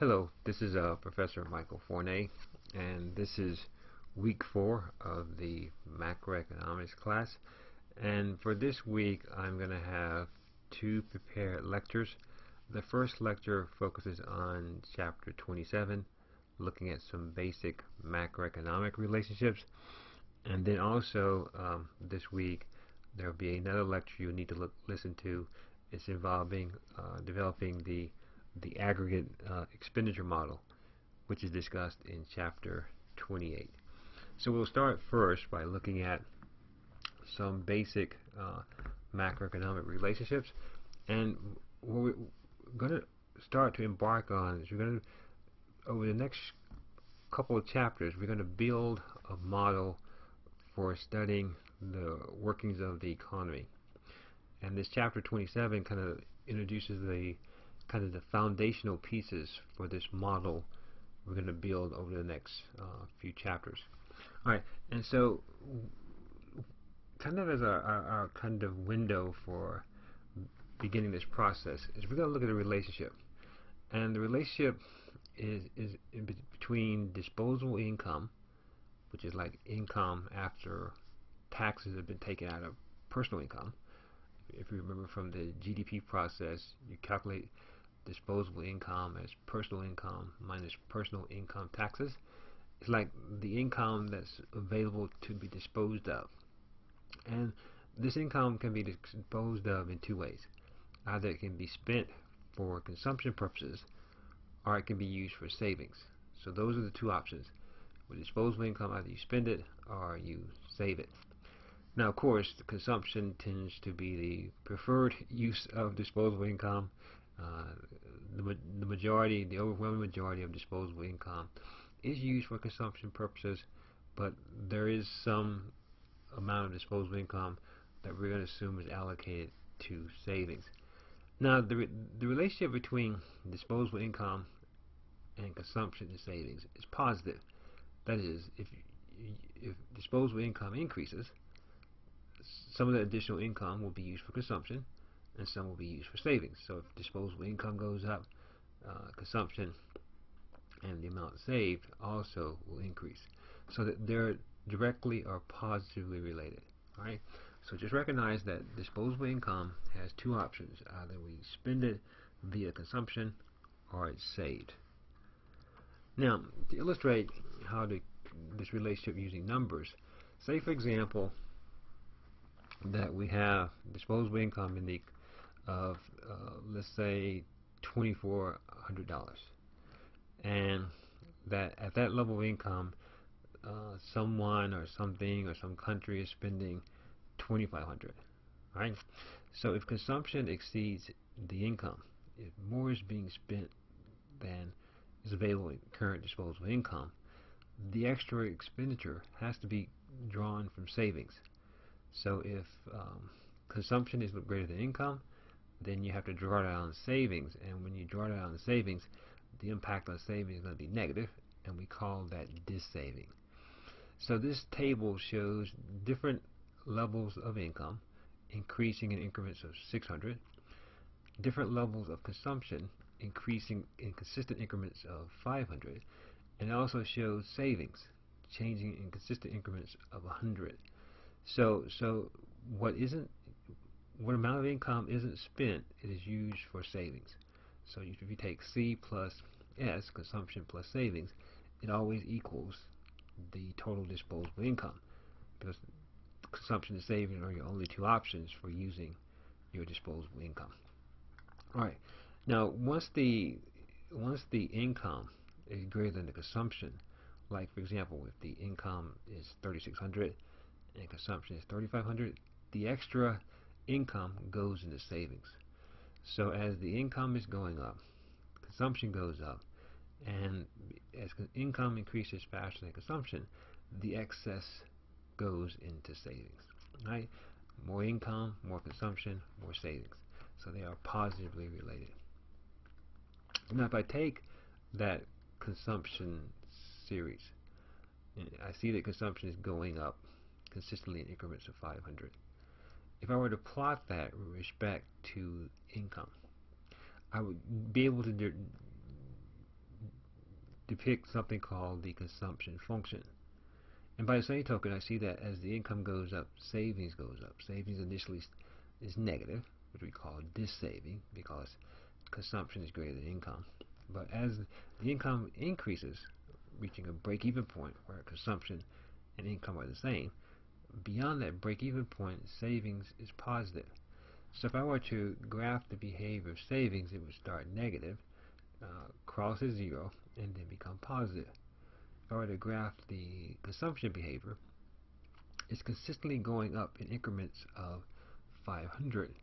Hello, this is Professor Michael Forney, and this is week 4 of the macroeconomics class. And for this week, I'm going to have two prepared lectures. The first lecture focuses on chapter 27, looking at some basic macroeconomic relationships. And then also this week, there will be another lecture you'll need to listen to. It's involving developing the aggregate expenditure model, which is discussed in chapter 28. So we'll start first by looking at some basic macroeconomic relationships, and what we're going to start to embark on is we're going to, over the next couple of chapters, we're going to build a model for studying the workings of the economy. And this chapter 27 kind of introduces the foundational pieces for this model we're going to build over the next few chapters. Alright, and so kind of as our kind of window for beginning this process is we're going to look at a relationship. And the relationship is in between disposable income, which is like income after taxes have been taken out of personal income. If you remember from the GDP process, you calculate disposable income as personal income minus personal income taxes. It's like the income that's available to be disposed of. And this income can be disposed of in two ways. Either it can be spent for consumption purposes, or it can be used for savings. So those are the two options. With disposable income, either you spend it or you save it. Now, of course, the consumption tends to be the preferred use of disposable income. The overwhelming majority of disposable income is used for consumption purposes, but there is some amount of disposable income that we're going to assume is allocated to savings. Now, the relationship between disposable income and consumption and savings is positive. That is, if disposable income increases, some of the additional income will be used for consumption, and some will be used for savings. So if disposable income goes up, consumption and the amount saved also will increase. So that they're directly or positively related. Alright? So just recognize that disposable income has two options. Either we spend it via consumption or it's saved. Now, to illustrate how this relationship using numbers, say for example that we have disposable income in the of let's say $2,400, and that at that level of income someone or something or some country is spending $2,500. Right? So if consumption exceeds the income, if more is being spent than is available in current disposable income, the extra expenditure has to be drawn from savings. So if consumption is greater than income, then you have to draw down savings, and when you draw down savings, the impact on savings is going to be negative, and we call that dissaving. So this table shows different levels of income increasing in increments of 600, different levels of consumption increasing in consistent increments of 500, and it also shows savings changing in consistent increments of 100. So what amount of income isn't spent, it is used for savings. So if you take C plus S, consumption plus savings, it always equals the total disposable income, because consumption and saving are your only two options for using your disposable income. Alright, now once the income is greater than the consumption, like for example if the income is $3,600 and consumption is $3,500, the extra income goes into savings. So as the income is going up, consumption goes up, and as income increases faster than consumption, the excess goes into savings. Right? More income, more consumption, more savings. So they are positively related. Now if I take that consumption series, I see that consumption is going up consistently in increments of 500. If I were to plot that with respect to income, I would be able to depict something called the consumption function. And by the same token, I see that as the income goes up, savings goes up. Savings initially is negative, which we call dissaving, because consumption is greater than income. But as the income increases, reaching a break-even point where consumption and income are the same, beyond that break-even point, savings is positive. So if I were to graph the behavior of savings, it would start negative, crosses zero, and then become positive. If I were to graph the consumption behavior, it's consistently going up in increments of 500.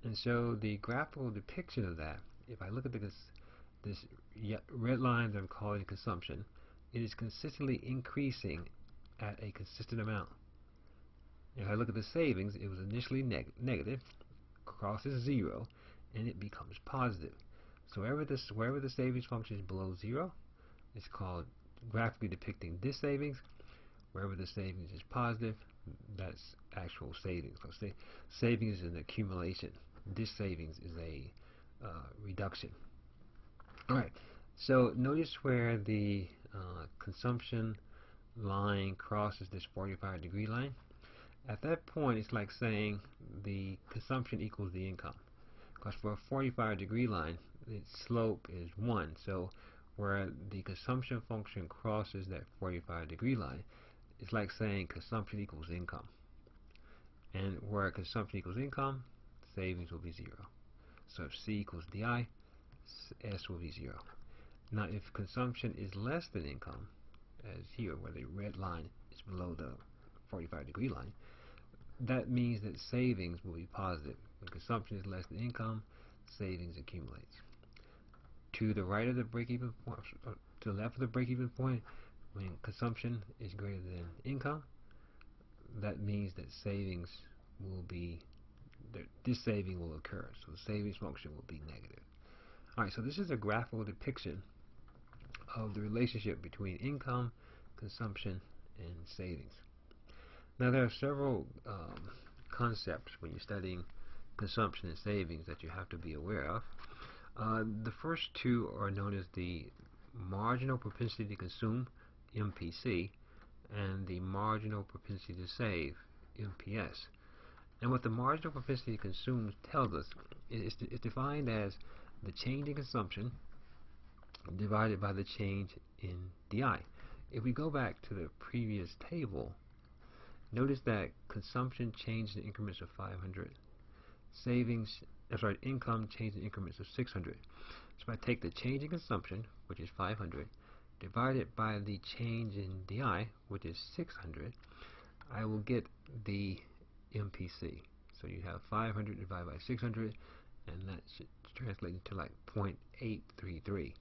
And so the graphical depiction of that, if I look at this red line that I'm calling consumption, it is consistently increasing at a consistent amount. If I look at the savings, it was initially negative, crosses zero, and it becomes positive. So wherever the savings function is below zero, it's called graphically depicting dissavings. Wherever the savings is positive, that's actual savings. So savings is an accumulation. Dissavings is a reduction. Alright, so notice where the consumption line crosses this 45-degree line. At that point, it's like saying the consumption equals the income. Because for a 45-degree line, its slope is 1. So where the consumption function crosses that 45-degree line, it's like saying consumption equals income. And where consumption equals income, savings will be 0. So if C equals DI, S will be 0. Now if consumption is less than income, as here where the red line is below the 45-degree line, that means that savings will be positive. When consumption is less than income, savings accumulates. To the right of the break-even point, to the left of the break-even point, when consumption is greater than income, that means that savings will be, this saving will occur. So the savings function will be negative. Alright, so this is a graphical depiction of the relationship between income, consumption, and savings. Now there are several concepts when you're studying consumption and savings that you have to be aware of. The first two are known as the marginal propensity to consume, MPC, and the marginal propensity to save, MPS. And what the marginal propensity to consume tells us is defined as the change in consumption divided by the change in DI. If we go back to the previous table, notice that consumption changed in increments of 500. Income changed in increments of 600. So if I take the change in consumption, which is 500, divide it by the change in DI, which is 600, I will get the MPC. So you have 500 divided by 600, and that should translate into like 0.833.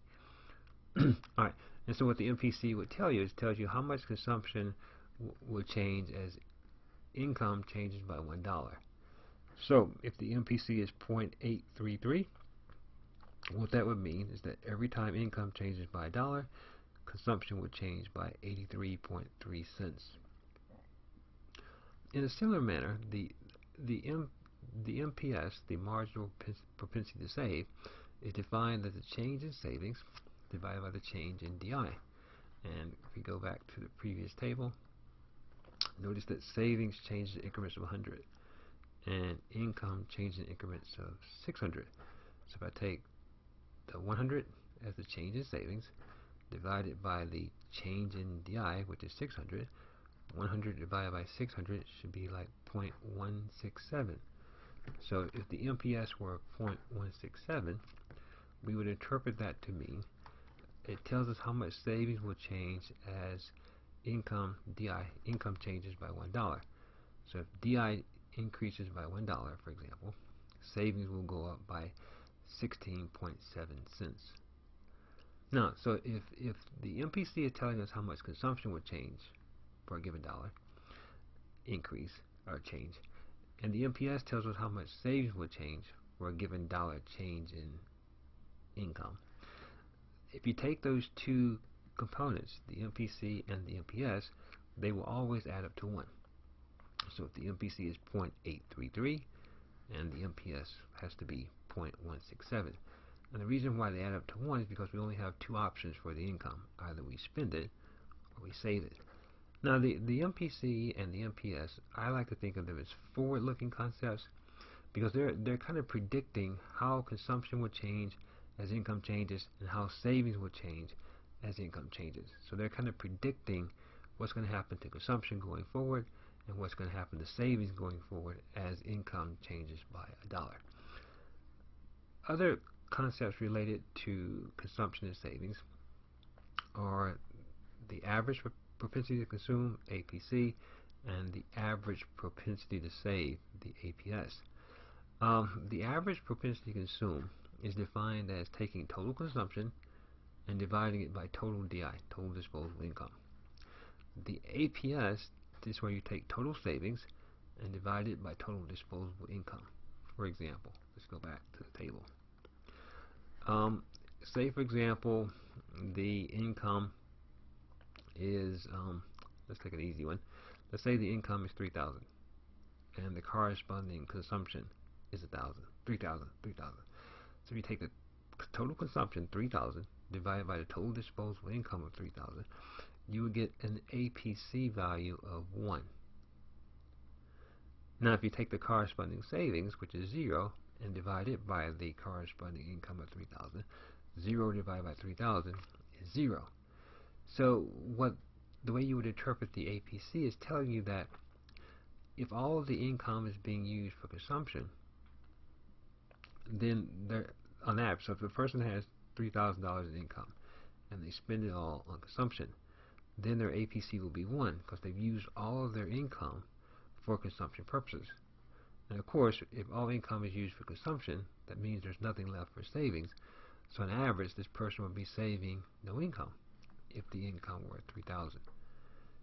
Alright, and so what the MPC would tell you is tells you how much consumption will change as income changes by $1. So if the MPC is 0.833, what that would mean is that every time income changes by $1, consumption would change by 83.3 cents. In a similar manner, the MPS, the marginal propensity to save, is defined as the change in savings divided by the change in DI. And if we go back to the previous table, notice that savings changes in increments of 100 and income changes in increments of 600. So if I take the 100 as the change in savings divided by the change in DI, which is 600, 100 divided by 600 should be like 0.167. So if the MPS were 0.167, we would interpret that to mean it tells us how much savings will change as income changes by $1. So if DI increases by $1, for example, savings will go up by 16.7 cents. Now, so if the MPC is telling us how much consumption would change for a given dollar increase or change, and the MPS tells us how much savings would change for a given dollar change in income, if you take those two components, the MPC and the MPS, they will always add up to 1. So if the MPC is 0.833 and the MPS has to be 0.167, And the reason why they add up to 1 is because we only have two options for the income. Either we spend it or we save it. Now the MPC and the MPS, I like to think of them as forward-looking concepts because they're kind of predicting how consumption will change as income changes and how savings will change as income changes. So they're kind of predicting what's going to happen to consumption going forward and what's going to happen to savings going forward as income changes by $1. Other concepts related to consumption and savings are the average propensity to consume, APC, and the average propensity to save, the APS. The average propensity to consume is defined as taking total consumption and dividing it by total DI, total disposable income. The APS is where you take total savings and divide it by total disposable income. For example, let's go back to the table. Say for example the income is, let's take an easy one. Let's say the income is $3,000 and the corresponding consumption is $3,000. So if you take the total consumption, $3,000, divided by the total disposable income of $3,000, you would get an APC value of 1. Now if you take the corresponding savings, which is 0, and divide it by the corresponding income of $3,000, 0 divided by 3,000 is 0. So the way you would interpret the APC is telling you that if all of the income is being used for consumption, then on average, so if a person has $3,000 in income and they spend it all on consumption, then their APC will be 1 because they've used all of their income for consumption purposes. And of course, if all income is used for consumption, that means there's nothing left for savings. So on average, this person would be saving no income if the income were at $3,000.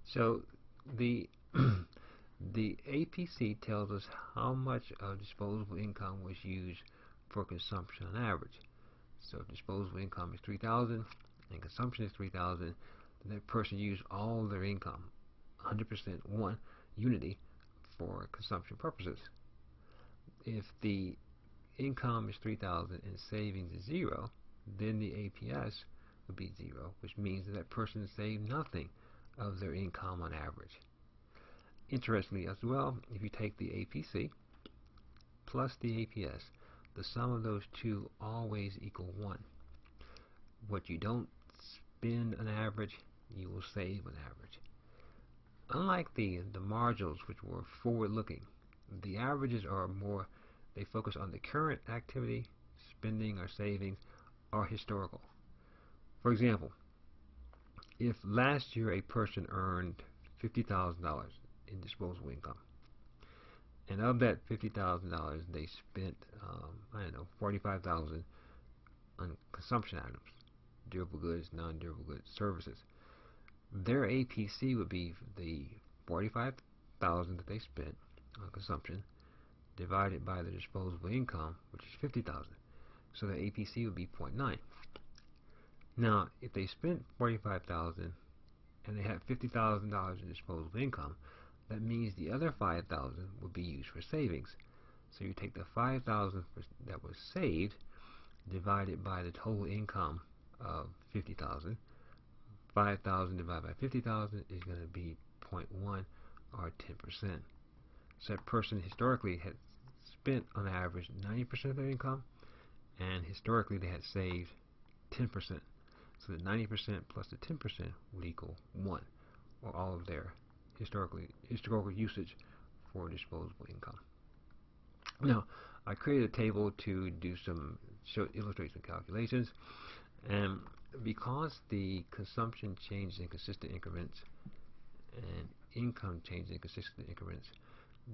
So the the APC tells us how much of disposable income was used for consumption on average. So if disposable income is $3,000 and consumption is $3,000, then that person used all their income, 100% unity, for consumption purposes. If the income is $3,000 and savings is 0, then the APS would be 0, which means that person saved nothing of their income on average. Interestingly as well, if you take the APC plus the APS, the sum of those two always equal 1. What you don't spend on average, you will save on average. Unlike the marginals, which were forward-looking, the averages are more, they focus on the current activity, spending or savings, or historical. For example, if last year a person earned $50,000 in disposable income, and of that $50,000 they spent, I don't know, $45,000 on consumption items, durable goods, non-durable goods, services, their APC would be the $45,000 that they spent on consumption divided by the disposable income, which is $50,000. So the APC would be 0.9. Now, if they spent $45,000 and they had $50,000 in disposable income, that means the other $5,000 would be used for savings. So you take the $5,000 that was saved divided by the total income of $50,000. 5,000 divided by 50,000 is going to be 0.1 or 10%. So that person historically had spent on average 90% of their income, and historically they had saved 10%. So the 90% plus the 10% would equal 1, or all of their historical usage for disposable income. Now, I created a table to do illustrate some calculations, and because the consumption changes in consistent increments and income changes in consistent increments,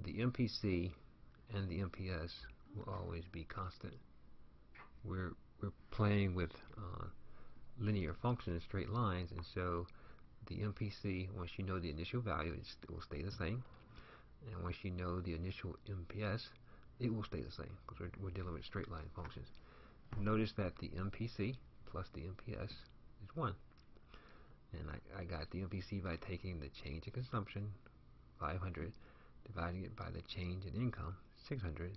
the MPC and the MPS will always be constant. We're playing with linear functions, straight lines, and so the MPC, once you know the initial value, it will stay the same, and once you know the initial MPS, it will stay the same because we're dealing with straight line functions. Notice that the MPC plus the MPS is 1, and I got the MPC by taking the change in consumption, 500, dividing it by the change in income, 600,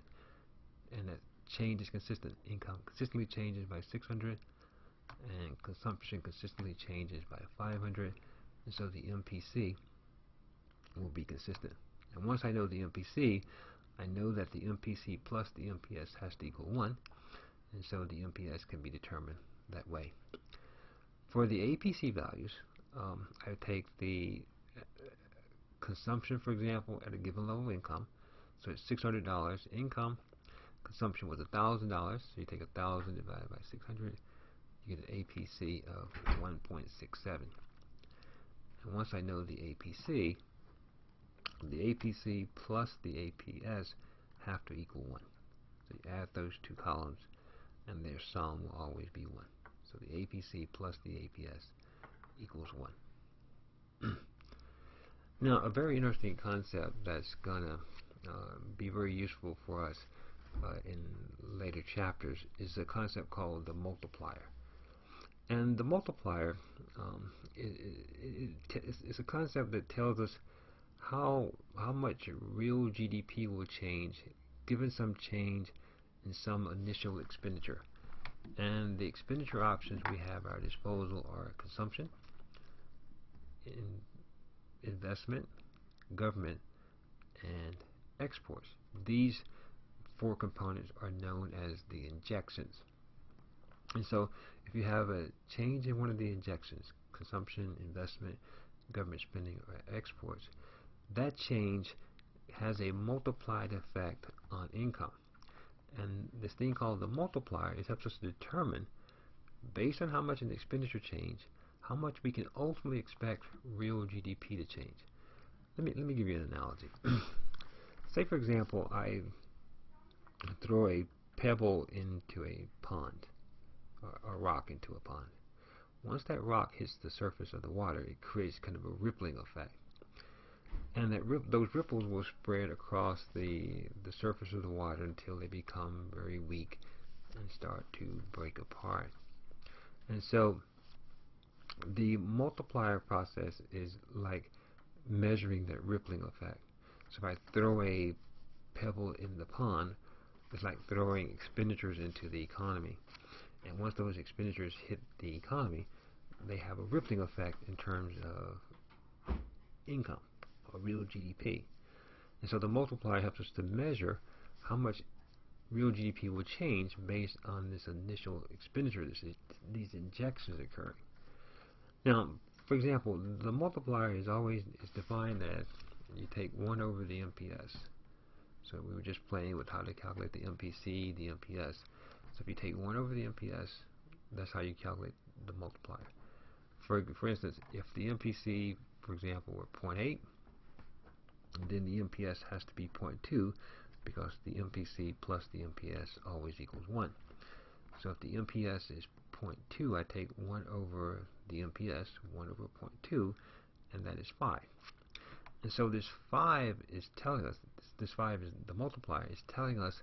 and that change is consistent. Income consistently changes by 600, and consumption consistently changes by 500, and so the MPC will be consistent. And once I know the MPC, I know that the MPC plus the MPS has to equal 1, and so the MPS can be determined that way. For the APC values, I would take the consumption, for example, at a given level of income. So it's $600 income. Consumption was $1,000, so you take 1,000 divided by 600, you get an APC of 1.67. And once I know the APC plus the APS have to equal 1. So you add those two columns, and their sum will always be 1. So the APC plus the APS equals 1. Now, a very interesting concept that's going to be very useful for us in later chapters is a concept called the multiplier. And the multiplier is a concept that tells us how much real GDP will change given some change in some initial expenditure. And the expenditure options we have at our disposal are consumption, investment, government, and exports. These four components are known as the injections. And so if you have a change in one of the injections, consumption, investment, government spending, or exports, that change has a multiplied effect on income. And this thing called the multiplier, it helps us determine, based on how much an expenditure change, how much we can ultimately expect real GDP to change. Let me give you an analogy. Say, for example, I throw a pebble into a pond, or a rock into a pond. Once that rock hits the surface of the water, it creates kind of a rippling effect. And those ripples will spread across the surface of the water until they become very weak and start to break apart. And so the multiplier process is like measuring that rippling effect. So if I throw a pebble in the pond, it's like throwing expenditures into the economy. And once those expenditures hit the economy, they have a rippling effect in terms of income, or real GDP. And so the multiplier helps us to measure how much real GDP will change based on this initial expenditure, these injections occurring. Now, for example, the multiplier is defined as you take 1 over the MPS. So we were just playing with how to calculate the MPC, the MPS. So if you take 1 over the MPS, that's how you calculate the multiplier. For instance, if the MPC, for example, were 0.8, then the MPS has to be 0.2 because the MPC plus the MPS always equals 1. So if the MPS is 0.2, I take 1 over the MPS, 1 over 0.2, and that is 5. And so this 5 is telling us, this 5 is the multiplier, is telling us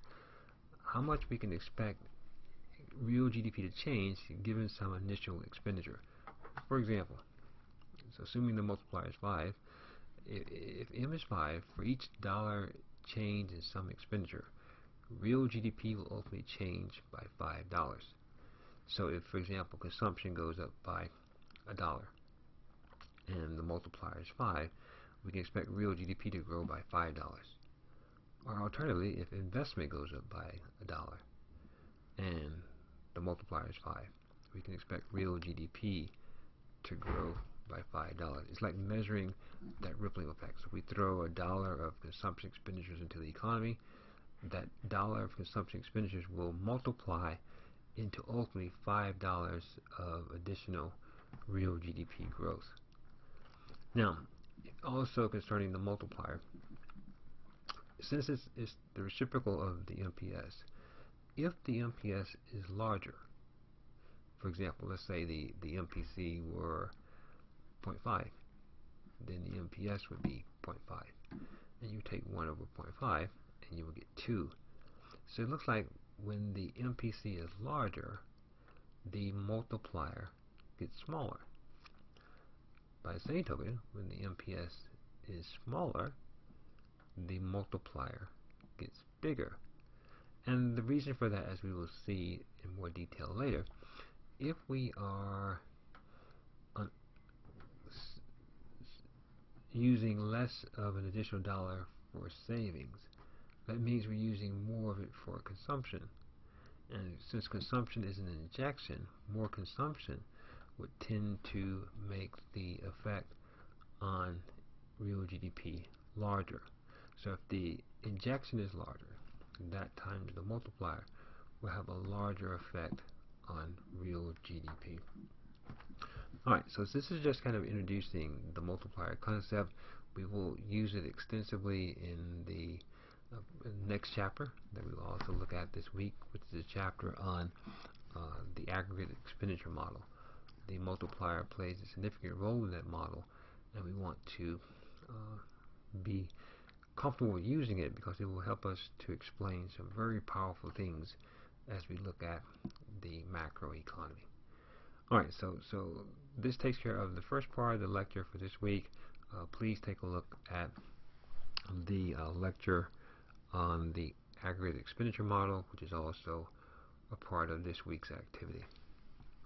how much we can expect real GDP to change given some initial expenditure. For example, so assuming the multiplier is 5, if M is 5, for each dollar change in some expenditure, real GDP will ultimately change by $5. So if, for example, consumption goes up by $1 and the multiplier is 5, we can expect real GDP to grow by $5. Or alternatively, if investment goes up by $1 and the multiplier is 5, we can expect real GDP to grow by $5. It's like measuring that rippling effect. So if we throw $1 of consumption expenditures into the economy, that $1 of consumption expenditures will multiply into ultimately $5 of additional real GDP growth. Now, also concerning the multiplier, since it's the reciprocal of the MPS, if the MPS is larger, for example, let's say the MPC were 0.5, then the MPS would be 0.5. And you take 1 over 0.5 and you will get 2. So it looks like when the MPC is larger, the multiplier gets smaller. By the same token, when the MPS is smaller, the multiplier gets bigger. And the reason for that, as we will see in more detail later, if we are using less of an additional dollar for savings, that means we're using more of it for consumption. And since consumption is an injection, more consumption would tend to make the effect on real GDP larger. So if the injection is larger, that times the multiplier will have a larger effect on real GDP. Alright, so this is just kind of introducing the multiplier concept. We will use it extensively in the next chapter that we will also look at this week, which is a chapter on the aggregate expenditure model. The multiplier plays a significant role in that model, and we want to be comfortable with using it because it will help us to explain some very powerful things as we look at the macroeconomy. Alright, so this takes care of the first part of the lecture for this week. Please take a look at the lecture on the aggregate expenditure model, which is also a part of this week's activity.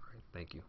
Alright, thank you.